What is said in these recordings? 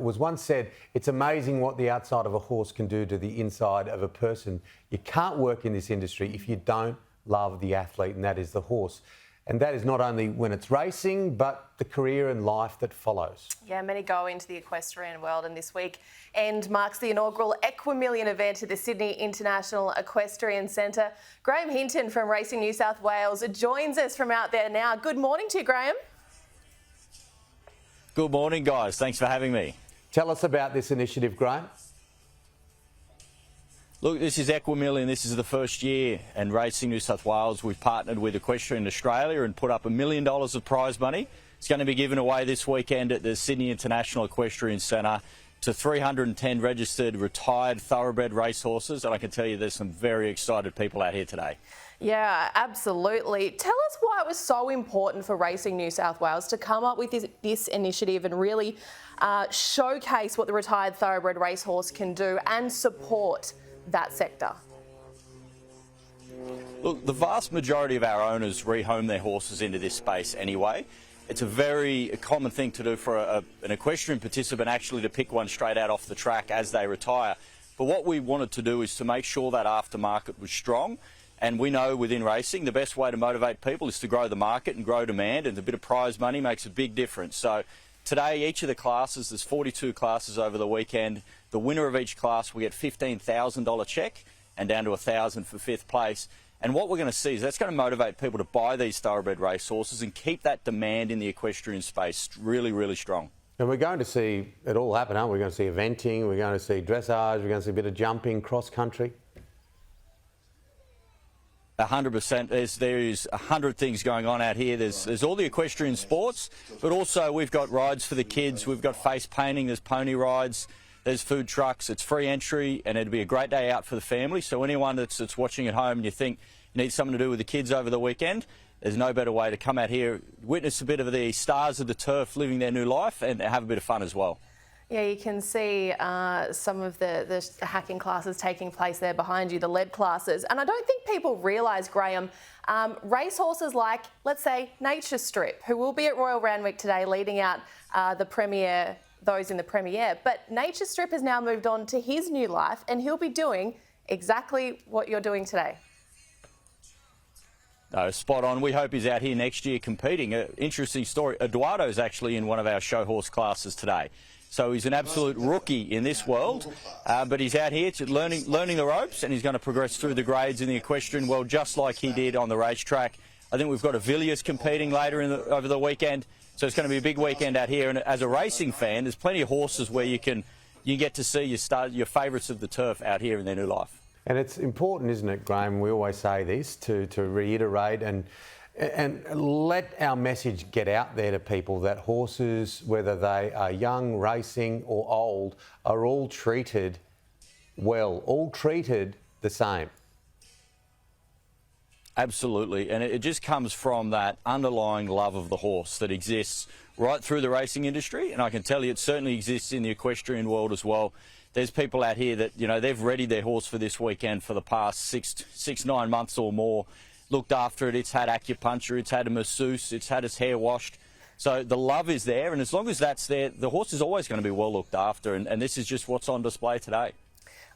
was once said, it's amazing what the outside of a horse can do to the inside of a person. You can't work in this industry if you don't love the athlete, and that is the horse. And that is not only when it's racing, but the career and life that follows. Yeah, many go into the equestrian world, and this week marks the inaugural Equimillion event at the Sydney International Equestrian Centre. Graham Hinton from Racing New South Wales joins us from out there now. Good morning to you, Graham. Good morning, guys. Thanks for having me. Tell us about this initiative, Graham. Look, this is Equimillion. This is the first year, and Racing New South Wales, we've partnered with Equestrian Australia and put up $1 million of prize money. It's going to be given away this weekend at the Sydney International Equestrian Centre to 310 registered retired thoroughbred racehorses, and I can tell you there's some very excited people out here today. Yeah, absolutely. Tell us why it was so important for Racing New South Wales to come up with this initiative and really showcase what the retired thoroughbred racehorse can do and support that sector. Look, the vast majority of our owners rehome their horses into this space anyway. It's a very common thing to do for an equestrian participant actually to pick one straight out off the track as they retire. But what we wanted to do is to make sure that aftermarket was strong. And we know within racing, the best way to motivate people is to grow the market and grow demand, and a bit of prize money makes a big difference. So today, each of the classes, there's 42 classes over the weekend. The winner of each class will get $15,000 cheque and down to $1,000 for fifth place. And what we're going to see is that's going to motivate people to buy these thoroughbred racehorses and keep that demand in the equestrian space really, really strong. And we're going to see it all happen, aren't we? We're going to see eventing, we're going to see dressage, we're going to see a bit of jumping, cross-country. 100%. There is 100 things going on out here. There's all the equestrian sports, but also we've got rides for the kids. We've got face painting. There's pony rides. There's food trucks. It's free entry, and it'll be a great day out for the family. So anyone that's watching at home and you think you need something to do with the kids over the weekend, there's no better way to come out here, witness a bit of the stars of the turf living their new life, and have a bit of fun as well. Yeah, you can see some of the hacking classes taking place there behind you, the lead classes. And I don't think people realise, Graham, racehorses like, let's say, Nature Strip, who will be at Royal Randwick today leading out those in the Premiere. But Nature Strip has now moved on to his new life, and he'll be doing exactly what you're doing today. No, spot on. We hope he's out here next year competing. Interesting story. Eduardo's actually in one of our show horse classes today. So he's an absolute rookie in this world, but he's out here to learning the ropes, and he's going to progress through the grades in the equestrian world just like he did on the racetrack. I think we've got a Villiers competing later over the weekend, so it's going to be a big weekend out here. And as a racing fan, there's plenty of horses where you get to see your favourites of the turf out here in their new life. And it's important, isn't it, Graham? We always say this to reiterate and let our message get out there to people that horses, whether they are young, racing or old, are all treated well, all treated the same. Absolutely, and it just comes from that underlying love of the horse that exists right through the racing industry, and I can tell you it certainly exists in the equestrian world as well. There's people out here that, they've readied their horse for this weekend for the past 9 months or more. Looked after it, it's had acupuncture, it's had a masseuse, it's had its hair washed. So the love is there, and as long as that's there, the horse is always going to be well looked after, and this is just what's on display today.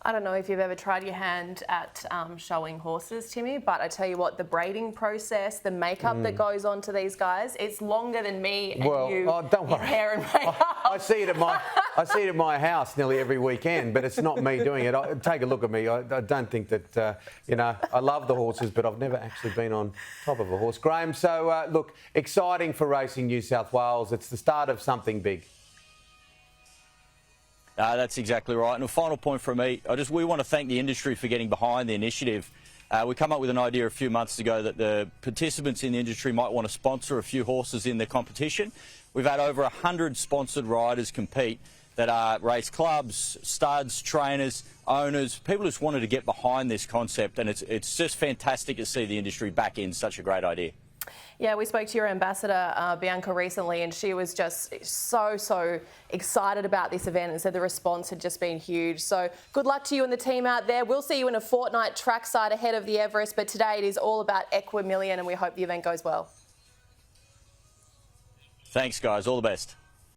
I don't know if you've ever tried your hand at showing horses, Timmy, but I tell you what, the braiding process, the makeup that goes on to these guys, it's longer than me and you. Oh, don't worry. Hair and makeup. I see it at my house nearly every weekend, but it's not me doing it. Take a look at me. I don't think that, I love the horses, but I've never actually been on top of a horse. Graham, so look, exciting for Racing New South Wales. It's the start of something big. That's exactly right. And a final point from me, we want to thank the industry for getting behind the initiative. We come up with an idea a few months ago that the participants in the industry might want to sponsor a few horses in the competition. We've had over 100 sponsored riders compete that are race clubs, studs, trainers, owners. People just wanted to get behind this concept, and it's just fantastic to see the industry back in. Such a great idea. Yeah, we spoke to your ambassador, Bianca, recently, and she was just so excited about this event and said the response had just been huge. So good luck to you and the team out there. We'll see you in a fortnight trackside ahead of the Everest, but today it is all about Equimillion, and we hope the event goes well. Thanks, guys. All the best.